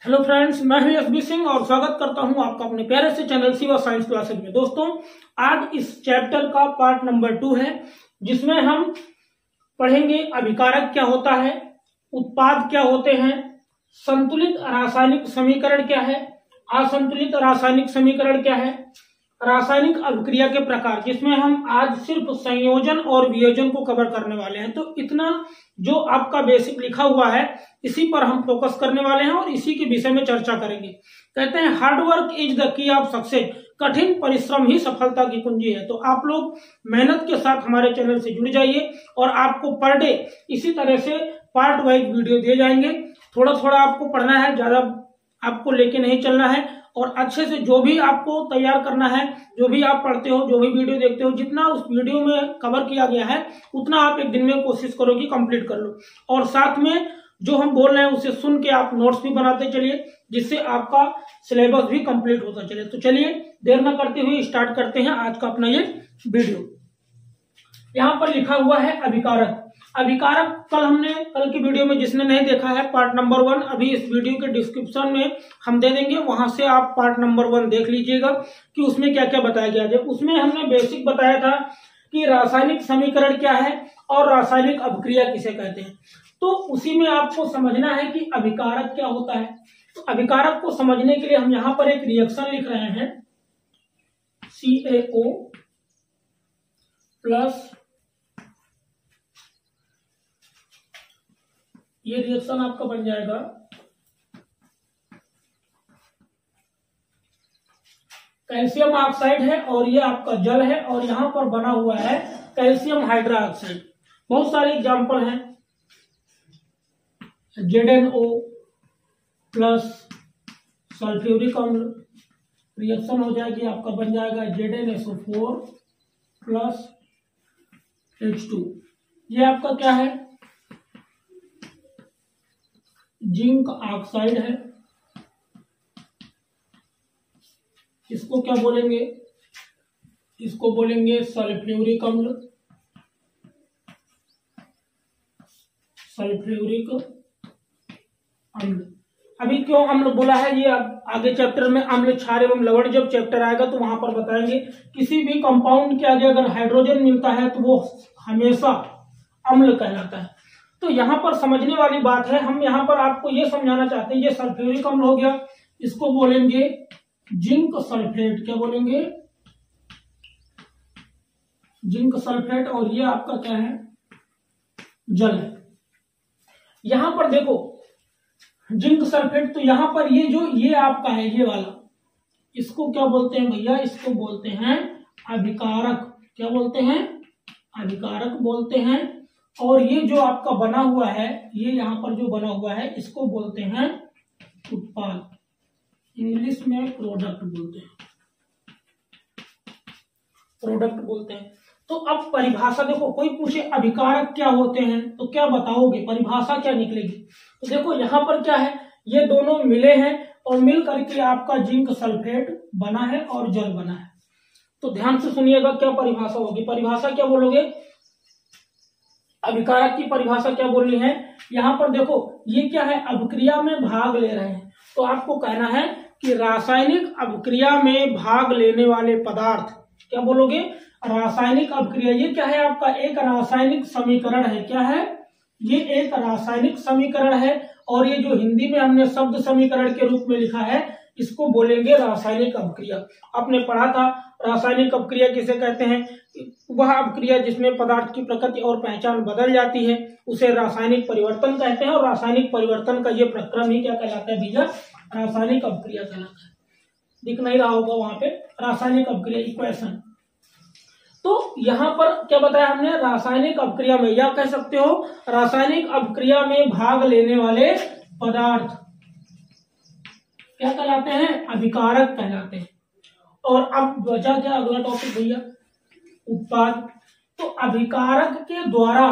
Hello friends, मैं हूं SB Singh और स्वागत करता हूं आपका अपने प्यारे से चैनल शिवा साइंस क्लासेज में। दोस्तों, आज इस चैप्टर का पार्ट नंबर 2 है, जिसमें हम पढ़ेंगे अभिकारक क्या होता है, उत्पाद क्या होते हैं, संतुलित रासायनिक समीकरण क्या है, असंतुलित रासायनिक समीकरण क्या है, रासायनिक अभिक्रिया के प्रकार, जिसमें हम आज सिर्फ संयोजन और वियोजन को कवर करने वाले हैं। तो इतना जो आपका बेसिक लिखा हुआ है, इसी पर हम फोकस करने वाले हैं और इसी के विषय में चर्चा करेंगे। कहते हैं hard work is the key of success, कठिन परिश्रम ही सफलता की कुंजी है। तो आप लोग मेहनत के साथ हमारे चैनल से जुड़ जाइए और आपको पर डे इसी तरह से पार्ट वाइज वीडियो दिए जाएंगे। थोड़ा थोड़ा आपको पढ़ना है, ज्यादा आपको लेके नहीं चलना है और अच्छे से जो भी आपको तैयार करना है, जो भी आप पढ़ते हो, जो भी वीडियो देखते हो, जितना उस वीडियो में कवर किया गया है उतना आप एक दिन में कोशिश करो कि कंप्लीट कर लो। और साथ में जो हम बोल रहे हैं उसे सुन के आप नोट्स भी बनाते चलिए, जिससे आपका सिलेबस भी कंप्लीट होता चले। तो चलिए देर न करते हुए स्टार्ट करते हैं आज का अपना ये वीडियो। यहाँ पर लिखा हुआ है अभिकारक। अभिकारक कल की वीडियो में जिसने नहीं देखा है पार्ट नंबर 1 अभी इस वीडियो के डिस्क्रिप्शन में हम दे देंगे, वहां से आप पार्ट नंबर 1 देख लीजिएगा कि उसमें क्या क्या बताया गया है। उसमें हमने बेसिक बताया था कि रासायनिक समीकरण क्या है और रासायनिक अभिक्रिया किसे कहते हैं। तो उसी में आपको समझना है कि अभिकारक क्या होता है। तो अभिकारक को समझने के लिए हम यहाँ पर एक रिएक्शन लिख रहे हैं, CaO प्लस, ये रिएक्शन आपका बन जाएगा कैल्शियम ऑक्साइड है और ये आपका जल है और यहां पर बना हुआ है कैल्शियम हाइड्रोक्साइड। बहुत सारे एग्जांपल हैं, ZnO प्लस सल्फ्यूरिक अम्ल, रिएक्शन हो जाएगी आपका बन जाएगा ZnSO4 प्लस H2। ये आपका क्या है, जिंक ऑक्साइड है। इसको क्या बोलेंगे, इसको बोलेंगे सल्फ्यूरिक अम्ल, सल्फ्यूरिक अम्ल। अभी क्यों अम्ल बोला है, ये आगे चैप्टर में अम्ल क्षार एवं लवण जब चैप्टर आएगा तो वहां पर बताएंगे। किसी भी कंपाउंड के आगे अगर हाइड्रोजन मिलता है तो वो हमेशा अम्ल कहलाता है। तो यहाँ पर समझने वाली बात है, हम यहाँ पर आपको ये समझाना चाहते हैं, ये सल्फ्यूरिक अम्ल हो गया, इसको बोलेंगे जिंक सल्फेट। क्या बोलेंगे, जिंक सल्फेट। और ये आपका क्या है, जल है। यहां पर देखो जिंक सल्फेट, तो यहां पर ये आपका है, ये वाला, इसको क्या बोलते हैं भैया, इसको बोलते हैं अभिकारक। क्या बोलते हैं, अभिकारक बोलते हैं। और ये जो आपका बना हुआ है, ये यहां पर जो बना हुआ है, इसको बोलते हैं उत्पाद, इंग्लिश में प्रोडक्ट बोलते हैं, प्रोडक्ट बोलते हैं। तो अब परिभाषा देखो, कोई पूछे अभिकारक क्या होते हैं तो क्या बताओगे, परिभाषा क्या निकलेगी। तो देखो यहाँ पर क्या है, ये दोनों मिले हैं और मिल करके आपका जिंक सल्फेट बना है और जल बना है। तो ध्यान से सुनिएगा क्या परिभाषा होगी। परिभाषा क्या बोलोगे, अभिकारक की परिभाषा क्या बोलनी है। यहाँ पर देखो ये क्या है, अभिक्रिया में भाग ले रहे हैं, तो आपको कहना है कि रासायनिक अभिक्रिया में भाग लेने वाले पदार्थ, क्या बोलोगे, रासायनिक अभिक्रिया। ये क्या है आपका, एक रासायनिक समीकरण है। क्या है, ये एक रासायनिक समीकरण है और ये जो हिंदी में हमने शब्द समीकरण के रूप में लिखा है, इसको बोलेंगे रासायनिक अभिक्रिया। आपने पढ़ा था रासायनिक अभिक्रिया किसे कहते हैं, वह अभिक्रिया जिसमें पदार्थ की प्रकृति और पहचान बदल जाती है उसे रासायनिक परिवर्तन कहते हैं। और रासायनिक परिवर्तन का ये प्रक्रम ही क्या कहलाता है भैया, रासायनिक अभिक्रिया कहलाता है। दिख नहीं रहा होगा वहां पे, रासायनिक अभिक्रिया इक्वेशन। तो यहां पर क्या बताया हमने, रासायनिक अभिक्रिया में, या कह सकते हो रासायनिक अभिक्रिया में भाग लेने वाले पदार्थ क्या कहलाते हैं, अभिकारक कहलाते हैं। और अब बचा क्या अगला टॉपिक भैया, उत्पाद। तो अभिकारक के द्वारा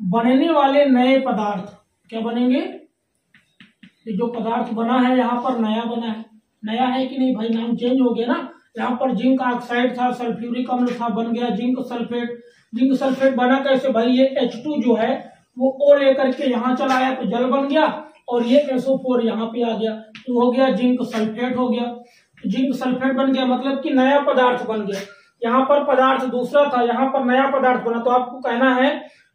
बनने वाले नए पदार्थ क्या बनेंगे, ये जो पदार्थ बना है यहाँ पर नया बना है, नया है कि नहीं भाई, नाम चेंज हो गया ना। यहाँ पर जिंक ऑक्साइड था, सल्फ्यूरिक अम्ल था, बन गया जिंक सल्फेट। जिंक सल्फेट बना कैसे भाई, ये H2 जो है वो O लेकर के यहाँ चला आया तो जल बन गया और ये SO4 यहाँ पे आ गया, तो हो गया जिंक सल्फेट हो गया। जिंक सल्फेट बन गया मतलब कि नया पदार्थ बन गया। यहाँ पर पदार्थ दूसरा था, यहाँ पर नया पदार्थ बना, तो आपको कहना है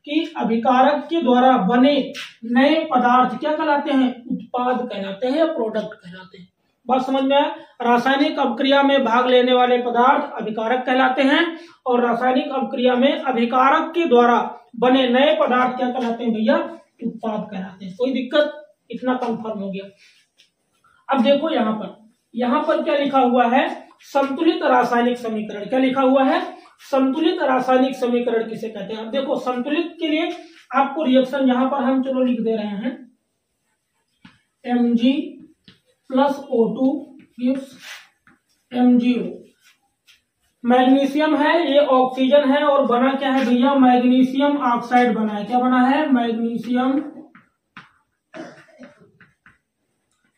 कि अभिकारक के द्वारा बने नए पदार्थ क्या कहलाते हैं? उत्पाद कहलाते हैं या प्रोडक्ट कहलाते हैं। बात समझ में आया? रासायनिक अपक्रिया में भाग लेने वाले पदार्थ अभिकारक कहलाते हैं और रासायनिक अपक्रिया में अभिकारक के द्वारा बने नए पदार्थ क्या कहलाते हैं भैया? उत्पाद कहलाते हैं। कोई दिक्कत? इतना कंफर्म हो गया। अब देखो यहाँ पर क्या लिखा हुआ है? संतुलित रासायनिक समीकरण। क्या लिखा हुआ है? संतुलित रासायनिक समीकरण किसे कहते हैं? अब देखो संतुलित के लिए आपको रिएक्शन यहाँ पर हम चलो लिख दे रहे हैं, Mg plus O2 gives MgO। Magnesium है, ये ऑक्सीजन है और बना क्या है भैया? मैग्नीशियम ऑक्साइड बना है। क्या बना है?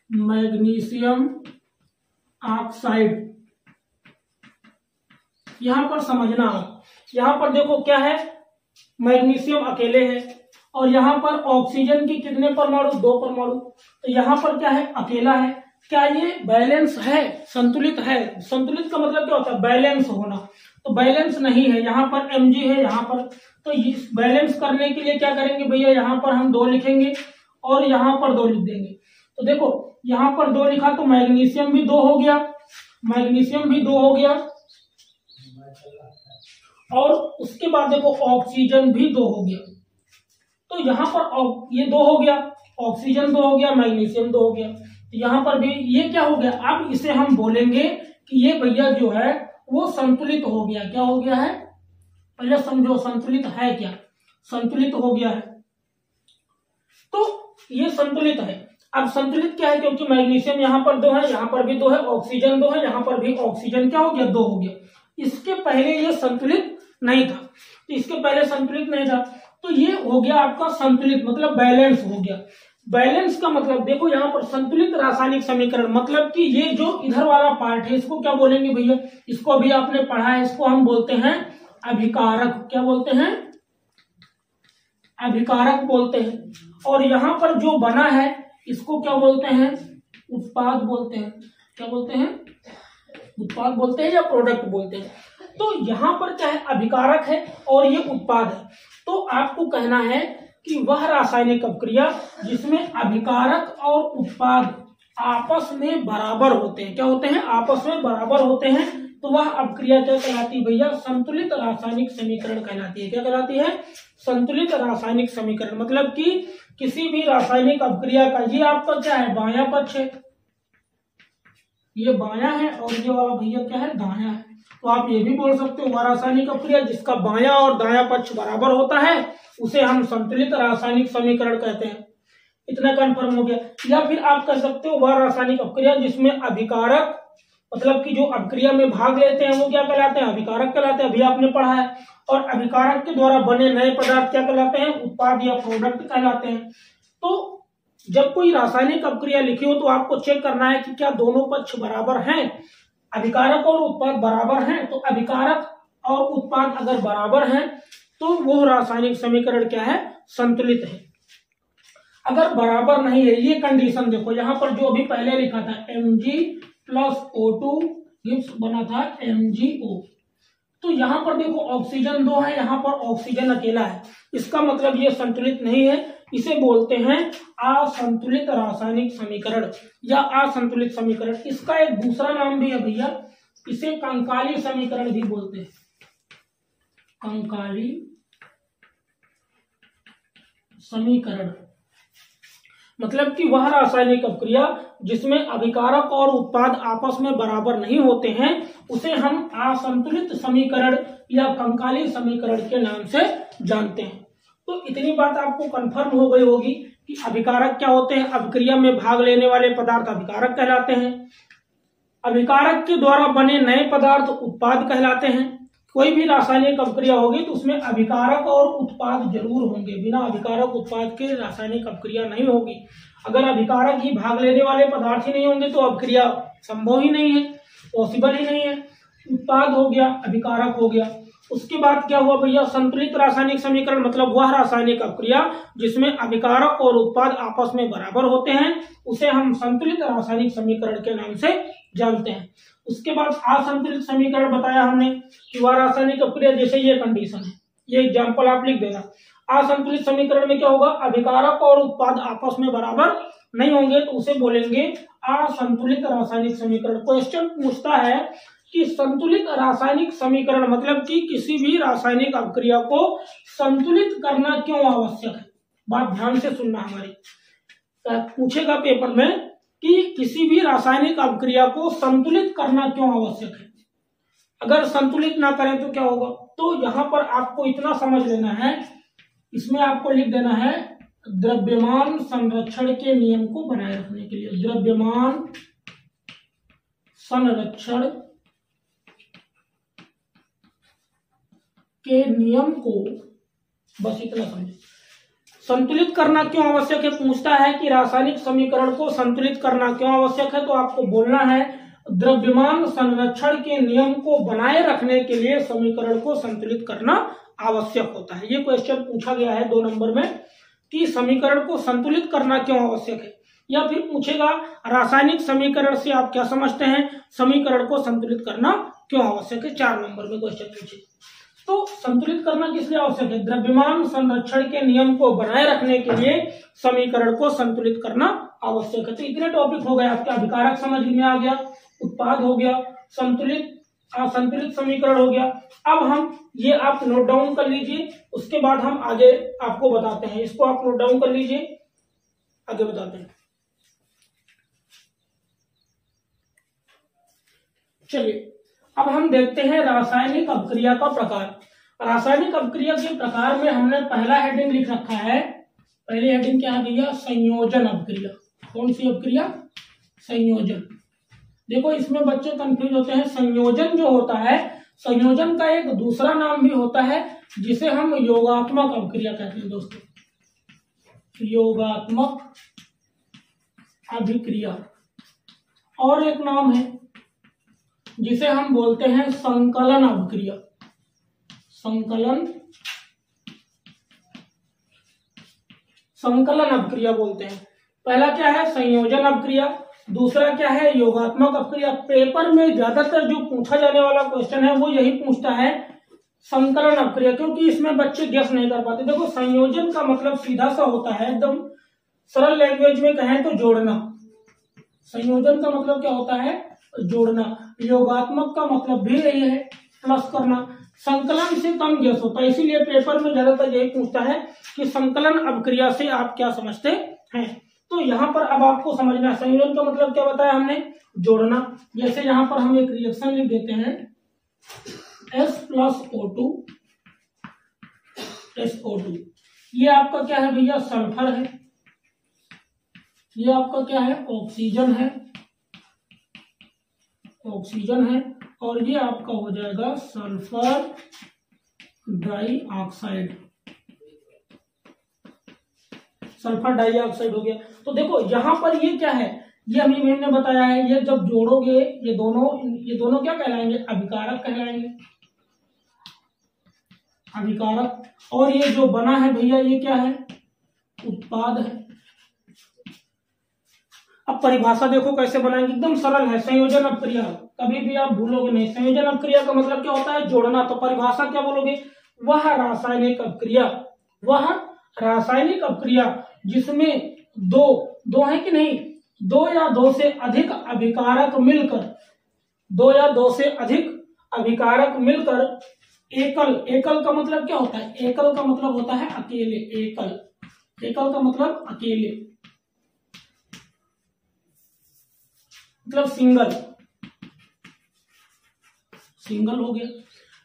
Magnesium oxide. यहां पर समझना हो, यहां पर देखो क्या है? मैग्नीशियम अकेले है और यहां पर ऑक्सीजन की कितने परमाणु? 2 परमाणु। तो यहां पर क्या है? अकेला है। क्या ये बैलेंस है? संतुलित है? संतुलित का मतलब क्या होता है? बैलेंस होना। तो बैलेंस नहीं है, यहाँ पर Mg है यहाँ पर। तो इस बैलेंस करने के लिए क्या करेंगे भैया? यहाँ पर हम 2 लिखेंगे और यहाँ पर 2 लिख देंगे। तो देखो यहाँ पर 2 लिखा तो मैग्नीशियम भी 2 हो गया, मैग्नीशियम भी 2 हो गया और उसके बाद देखो ऑक्सीजन भी 2 हो गया। तो यहाँ पर ये 2 हो गया, ऑक्सीजन 2 हो गया, मैग्नीशियम 2 हो गया। तो यहाँ पर भी ये क्या हो गया? अब इसे हम बोलेंगे कि ये भैया जो है वो संतुलित हो गया। क्या हो गया है? पहले समझो संतुलित है क्या? संतुलित हो गया है। तो ये संतुलित है। अब संतुलित क्या है? क्योंकि मैग्नीशियम यहाँ पर 2 है, यहाँ पर भी 2 है, ऑक्सीजन 2 है, यहाँ पर भी ऑक्सीजन क्या हो गया? 2 हो गया। इसके पहले ये संतुलित नहीं था, तो इसके पहले संतुलित नहीं था, तो ये हो गया आपका संतुलित, मतलब बैलेंस हो गया। बैलेंस का मतलब देखो यहाँ पर संतुलित रासायनिक समीकरण मतलब कि ये जो इधर वाला पार्ट है इसको क्या बोलेंगे भैया? इसको अभी आपने पढ़ा है, इसको हम बोलते हैं अभिकारक। क्या बोलते हैं? अभिकारक बोलते हैं। और यहाँ पर जो बना है इसको क्या बोलते हैं? उत्पाद बोलते हैं। क्या बोलते हैं? उत्पाद बोलते हैं या प्रोडक्ट बोलते हैं। तो यहाँ पर क्या है? अभिकारक है और ये उत्पाद है। तो आपको कहना है कि वह रासायनिक अपक्रिया जिसमें अभिकारक और उत्पाद आपस में बराबर होते हैं। क्या होते हैं? आपस में बराबर होते हैं। तो वह अपक्रिया क्या कहलाती है भैया? संतुलित रासायनिक समीकरण कहलाती है। क्या कहलाती है? संतुलित रासायनिक समीकरण। मतलब कि किसी भी रासायनिक अपक्रिया का, ये आपका क्या है? बायां पक्ष है, ये बायां है और ये वाला भैया क्या है? दायां है। तो आप ये भी बोल सकते हो वह रासायनिक अपक्रिया जिसका बायां और दायां पक्ष बराबर होता है उसे हम संतुलित रासायनिक समीकरण कहते हैं। इतना कंफर्म हो गया। या फिर आप कह सकते हो वह रासायनिक अपक्रिया जिसमें अभिकारक, मतलब कि जो अपक्रिया में भाग लेते हैं वो क्या कहलाते हैं? अभिकारक कहलाते हैं। अभी आपने पढ़ा है। और अभिकारक के द्वारा बने नए पदार्थ क्या कहलाते हैं? उत्पाद या प्रोडक्ट कहलाते हैं। तो जब कोई रासायनिक अपक्रिया लिखी हो तो आपको चेक करना है कि क्या दोनों पक्ष बराबर हैं। अभिकारक और उत्पाद बराबर हैं, तो अभिकारक और उत्पाद अगर बराबर हैं तो वो रासायनिक समीकरण क्या है? संतुलित है। अगर बराबर नहीं है, ये कंडीशन देखो यहाँ पर जो अभी पहले लिखा था Mg प्लस O2 गिव्स बना था MgO। तो यहाँ पर देखो ऑक्सीजन 2 है, यहाँ पर ऑक्सीजन अकेला है। इसका मतलब ये संतुलित नहीं है। इसे बोलते हैं असंतुलित रासायनिक समीकरण या असंतुलित समीकरण। इसका एक दूसरा नाम भी है भैया, इसे कंकाली समीकरण भी बोलते हैं। कंकाली समीकरण मतलब कि वह रासायनिक अपक्रिया जिसमें अभिकारक और उत्पाद आपस में बराबर नहीं होते हैं उसे हम असंतुलित समीकरण या कंकाली समीकरण के नाम से जानते हैं। तो इतनी बात आपको कंफर्म हो गई होगी कि अभिकारक क्या होते हैं? अपक्रिया में भाग लेने वाले पदार्थ अभिकारक कहलाते हैं। अभिकारक के द्वारा बने नए पदार्थ उत्पाद कहलाते हैं। कोई भी रासायनिक अपक्रिया होगी तो उसमें अभिकारक और उत्पाद जरूर होंगे। बिना अभिकारक उत्पाद के रासायनिक अपक्रिया नहीं होगी। अगर अभिकारक ही भाग लेने वाले पदार्थ ही नहीं होंगे तो अपक्रिया संभव ही नहीं है, पॉसिबल ही नहीं है। उत्पाद हो गया, अभिकारक हो गया। उसके बाद क्या हुआ भैया, संतुलित रासायनिक समीकरण मतलब वह रासायनिक अपक्रिया जिसमें अभिकारक और उत्पाद आपस में बराबर होते हैं, उसे हम संतुलित रासायनिक समीकरण के नाम से जानते हैं। उसके बाद असंतुलित समीकरण बताया हमने कि वह रासायनिक अपक्रिया, जैसे ये कंडीशन है, ये एग्जाम्पल आप लिख देना। असंतुलित समीकरण में क्या होगा, अभिकारक और उत्पाद आपस में बराबर नहीं होंगे तो उसे बोलेंगे असंतुलित रासायनिक समीकरण। क्वेश्चन पूछता है कि संतुलित रासायनिक समीकरण मतलब कि किसी भी रासायनिक अपक्रिया को संतुलित करना क्यों आवश्यक है। बात ध्यान से सुनना हमारी, पूछेगा पेपर में कि किसी भी रासायनिक अपक्रिया को संतुलित करना क्यों आवश्यक है। अगर संतुलित ना करें तो क्या होगा, तो यहां पर आपको इतना समझ लेना है, इसमें आपको लिख देना है द्रव्यमान संरक्षण के नियम को बनाए रखने के लिए, द्रव्यमान संरक्षण के नियम को, बस इतना समझे। संतुलित करना क्यों आवश्यक है, पूछता है कि रासायनिक समीकरण को संतुलित करना क्यों आवश्यक है, तो आपको बोलना है द्रव्यमान संरक्षण के नियम को बनाए रखने के लिए समीकरण को संतुलित करना आवश्यक होता है। ये क्वेश्चन पूछा गया है 2 नंबर में कि समीकरण को संतुलित करना क्यों आवश्यक है, या फिर पूछेगा रासायनिक समीकरण से आप क्या समझते हैं, समीकरण को संतुलित करना क्यों आवश्यक है, 4 नंबर में क्वेश्चन पूछे। तो संतुलित करना किस लिए आवश्यक है, द्रव्यमान संरक्षण के नियम को बनाए रखने के लिए समीकरण को संतुलित करना आवश्यक है। तो इतने टॉपिक हो गए आपके, अभिकारक समझ में आ गया, उत्पाद हो गया, संतुलित असंतुलित समीकरण हो गया। अब हम ये आप नोट डाउन कर लीजिए, उसके बाद हम आगे आपको बताते हैं। इसको आप नोट डाउन कर लीजिए, आगे बताते हैं। चलिए अब हम देखते हैं रासायनिक अपक्रिया का प्रकार। रासायनिक अपक्रिया के प्रकार में हमने पहला हेडिंग लिख रखा है, पहली हेडिंग क्या है भैया, संयोजन अपक्रिया। कौन सी अपक्रिया, संयोजन। देखो इसमें बच्चे कंफ्यूज होते हैं, संयोजन जो होता है, संयोजन का एक दूसरा नाम भी होता है जिसे हम योगात्मक अपक्रिया कहते हैं दोस्तों, योगात्मक अभिक्रिया। और एक नाम है जिसे हम बोलते हैं संकलन अपक्रिया, संकलन अपक्रिया बोलते हैं। पहला क्या है, संयोजन अपक्रिया, दूसरा क्या है, योगात्मक अपक्रिया। पेपर में ज्यादातर जो पूछा जाने वाला क्वेश्चन है वो यही पूछता है, संकलन अपक्रिया, क्योंकि इसमें बच्चे गेस नहीं कर पाते। देखो संयोजन का मतलब सीधा सा होता है, एकदम सरल लैंग्वेज में कहें तो जोड़ना। संयोजन का मतलब क्या होता है, जोड़ना। योगात्मक का मतलब भी यही है, प्लस करना। संकलन से कम गेस होता है, इसीलिए पेपर में ज्यादातर यही पूछता है कि संकलन अपक्रिया से आप क्या समझते हैं। तो यहाँ पर अब आपको समझना है संयोजन का मतलब क्या बताया हमने, जोड़ना। जैसे यहाँ पर हम एक रिएक्शन लिख देते हैं S+O2 SO2, ये आपका क्या है भैया, सल्फर है, ये आपका क्या है, ऑक्सीजन है, ऑक्सीजन है, और ये आपका हो जाएगा सल्फर डाइऑक्साइड, सल्फर डाइऑक्साइड हो गया। तो देखो यहाँ पर ये क्या है, ये अभी मैंने बताया है, ये जब जोड़ोगे ये दोनों क्या कहलाएंगे, अभिकारक कहलाएंगे, अभिकारक। और ये जो बना है भैया ये क्या है, उत्पाद है। अब परिभाषा देखो कैसे बनाएंगे, एकदम सरल है। संयोजन अपक्रिया कभी भी आप भूलोगे नहीं। संयोजन अपक्रिया का मतलब क्या होता है, जोड़ना। तो परिभाषा क्या बोलोगे, वह रासायनिक अपक्रिया, वह रासायनिक अपक्रिया जिसमें दो है कि नहीं, 2 या 2 से अधिक अभिकारक मिलकर, 2 या 2 से अधिक अभिकारक मिलकर एकल का मतलब क्या होता है, एकल का मतलब होता है अकेले, एकल का मतलब अकेले, मतलब सिंगल हो गया,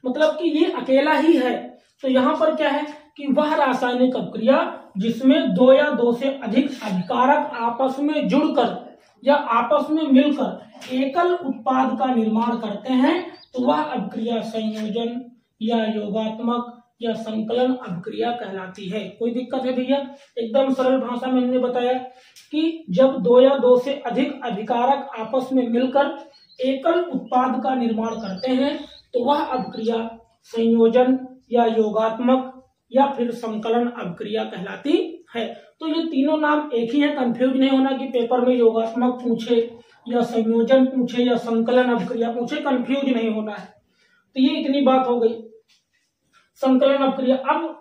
मतलब कि ये अकेला ही है। तो यहां पर क्या है कि वह रासायनिक अपक्रिया जिसमें 2 या 2 से अधिक अभिकारक आपस में जुड़कर या आपस में मिलकर एकल उत्पाद का निर्माण करते हैं, तो वह अपक्रिया संयोजन या योगात्मक या संकलन अपक्रिया कहलाती है। कोई दिक्कत है भैया, एकदम सरल भाषा में हमने बताया कि जब 2 या 2 से अधिक अभिकारक आपस में मिलकर एकल उत्पाद का निर्माण करते हैं तो वह अपक्रिया संयोजन या योगात्मक या फिर संकलन अभिक्रिया कहलाती है। तो ये तीनों नाम एक ही है, कंफ्यूज नहीं होना कि पेपर में योगात्मक पूछे या संयोजन पूछे या संकलन अभिक्रिया पूछे, कंफ्यूज नहीं होना है। तो ये इतनी बात हो गई संकलन अभिक्रिया। अब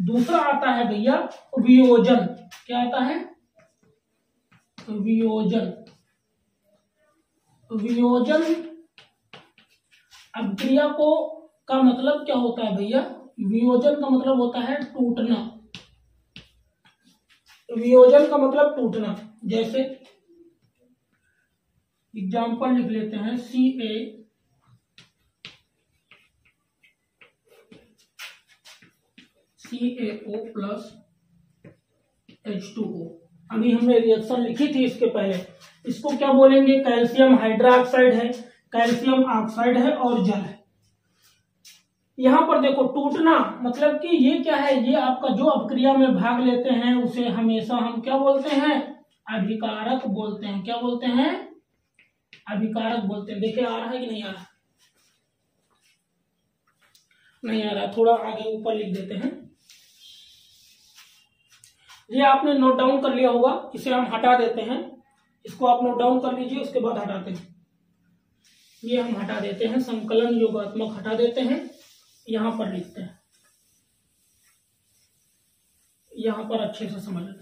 दूसरा आता है भैया वियोजन। क्या आता है? वियोजन। वियोजन अभिक्रिया को का मतलब क्या होता है भैया? वियोजन का मतलब होता है टूटना। वियोजन का मतलब टूटना। जैसे एग्जाम्पल लिख लेते हैं, CaO प्लस H2O। अभी हमने रिएक्शन लिखी थी इसके पहले। इसको क्या बोलेंगे? कैल्शियम हाइड्रोक्साइड है, कैल्शियम ऑक्साइड है और जल है। यहां पर देखो टूटना मतलब कि ये क्या है? ये आपका जो अभिक्रिया में भाग लेते हैं उसे हमेशा हम क्या बोलते हैं? अभिकारक बोलते हैं। क्या बोलते हैं? अभिकारक बोलते हैं। देखिए आ रहा है कि नहीं आ रहा? नहीं आ रहा, थोड़ा आगे ऊपर लिख देते हैं। ये आपने नोट डाउन कर लिया होगा, इसे हम हटा देते हैं। इसको आप नोट डाउन कर लीजिए, उसके बाद हटाते हैं। ये हम हटा देते हैं, संकलन योगात्मक हटा देते हैं। यहां पर लिखते हैं, यहां पर अच्छे से समझ लें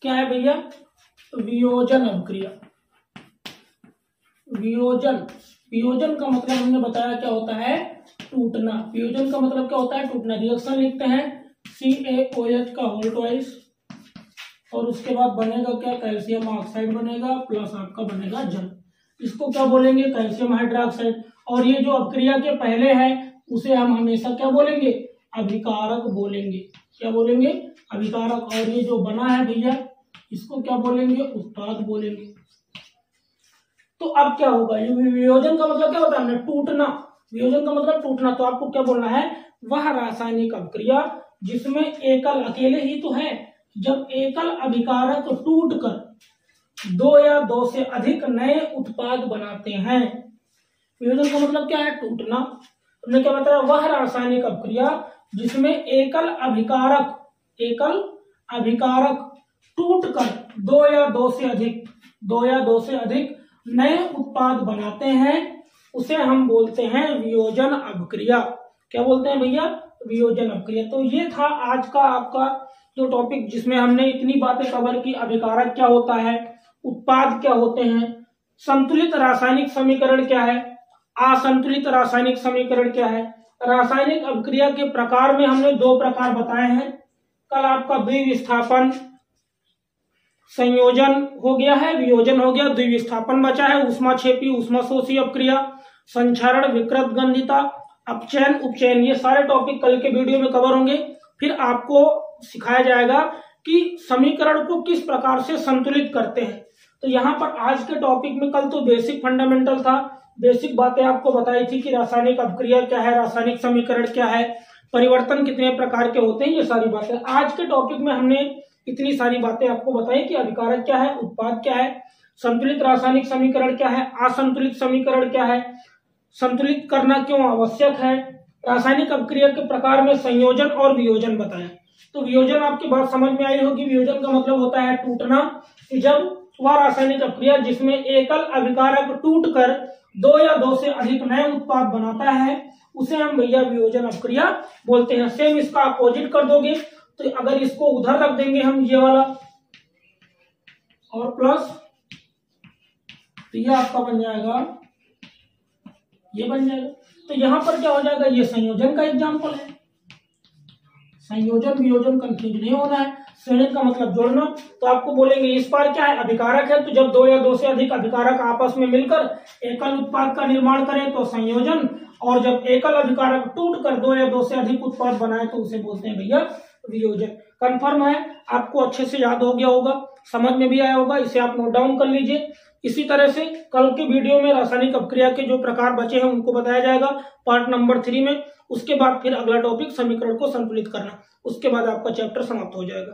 क्या है भैया? वियोजन अभिक्रिया। वियोजन, वियोजन का मतलब हमने बताया क्या होता है? टूटना। वियोजन का मतलब क्या होता है? टूटना। रिएक्शन लिखते हैं CaOH का होल ट्वाइस और उसके बाद बनेगा क्या? कैल्शियम ऑक्साइड बनेगा प्लस आपका बनेगा जल। इसको क्या बोलेंगे? Calcium hydroxide. और ये जो अभिक्रिया के पहले है उसे हम हमेशा क्या बोलेंगे? अभिकारक बोलेंगे। क्या बोलेंगे? अभिकारक। और ये जो बना है भैया इसको क्या बोलेंगे? उत्पाद बोलेंगे। तो अब क्या होगा? ये वियोजन का मतलब क्या होता है? टूटना। वियोजन का मतलब टूटना। तो आपको क्या बोलना है? वह रासायनिक अभिक्रिया जिसमें एकल, अकेले ही तो है, जब एकल अभिकारक टूटकर दो या दो से अधिक नए उत्पाद बनाते हैं। वियोजन का मतलब क्या है? टूटना। हमने क्या बताया? वह रासायनिक अभिक्रिया जिसमें एकल अभिकारक टूटकर दो या दो से अधिक नए उत्पाद बनाते हैं, उसे हम बोलते हैं वियोजन अभिक्रिया। क्या बोलते हैं भैया? वियोजन अभिक्रिया। तो ये था आज का आपका जो टॉपिक, जिसमें हमने इतनी बातें कवर की। अभिकारक क्या होता है, उत्पाद क्या होते हैं, संतुलित रासायनिक समीकरण क्या है, असंतुलित रासायनिक समीकरण क्या है। रासायनिक अभिक्रिया के प्रकार में हमने दो प्रकार बताए हैं। कल आपका द्विविस्थापन संयोजन हो गया है, वियोजन हो गया, द्विविस्थापन बचा है, ऊष्माक्षेपी ऊष्माशोषी अभिक्रिया, संक्षारण, विकृत गंधिता, अपचयन, उपचयन। ये सारे टॉपिक कल के वीडियो में कवर होंगे। फिर आपको सिखाया जाएगा कि समीकरण को किस प्रकार से संतुलित करते हैं। तो यहाँ पर आज के टॉपिक में कल तो बेसिक फंडामेंटल था, बेसिक बातें आपको बताई थी कि रासायनिक अभिक्रिया क्या है, रासायनिक समीकरण क्या है, परिवर्तन कितने प्रकार के होते हैं, ये सारी बातें। आज के टॉपिक में हमने इतनी सारी बातें आपको बताई कि अभिकारक क्या है, उत्पाद क्या है, संतुलित रासायनिक समीकरण क्या है, असंतुलित समीकरण क्या है, संतुलित करना क्यों आवश्यक है, रासायनिक अभिक्रिया के प्रकार में संयोजन और वियोजन बताया। तो वियोजन आपकी बात समझ में आई होगी। वियोजन का मतलब होता है टूटना। जब वह रासायनिक अभिक्रिया जिसमें एकल अभिकारक टूटकर दो या दो से अधिक नए उत्पाद बनाता है, उसे हम भैया वियोजन अभिक्रिया बोलते हैं। सेम इसका अपोजिट कर दोगे तो अगर इसको उधर रख देंगे हम ये वाला और प्लस, तो ये आपका बन जाएगा, ये बन जाएगा। तो यहां पर क्या हो जाएगा? ये संयोजन का एग्जाम्पल है। संयोजन वियोजन कंफ्यूज नहीं होना है। संयोजन का मतलब जोड़ना। तो आपको बोलेंगे इस बार क्या है? अभिकारक है, तो जब दो या दो से अधिक अभिकारक आपस में मिलकर एकल उत्पाद का निर्माण करें तो संयोजन, और जब एकल अभिकारक टूटकर दो या दो से अधिक उत्पाद बनाए तो उसे बोलते हैं भैया वियोजन। कंफर्म है? आपको अच्छे से याद हो गया होगा, समझ में भी आया होगा। इसे आप नोट डाउन कर लीजिए। इसी तरह से कल के वीडियो में रासायनिक अभिक्रिया के जो प्रकार बचे हैं उनको बताया जाएगा पार्ट नंबर 3 में। उसके बाद फिर अगला टॉपिक समीकरण को संतुलित करना, उसके बाद आपका चैप्टर समाप्त हो जाएगा।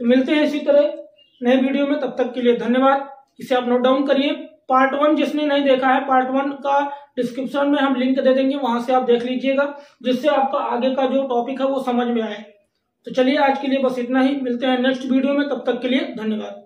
तो मिलते हैं इसी तरह नए वीडियो में, तब तक के लिए धन्यवाद। इसे आप नोट डाउन करिए। पार्ट 1 जिसने नहीं देखा है, पार्ट 1 का डिस्क्रिप्शन में हम लिंक दे देंगे, वहां से आप देख लीजिएगा, जिससे आपका आगे का जो टॉपिक है वो समझ में आए। तो चलिए आज के लिए बस इतना ही, मिलते हैं नेक्स्ट वीडियो में, तब तक के लिए धन्यवाद।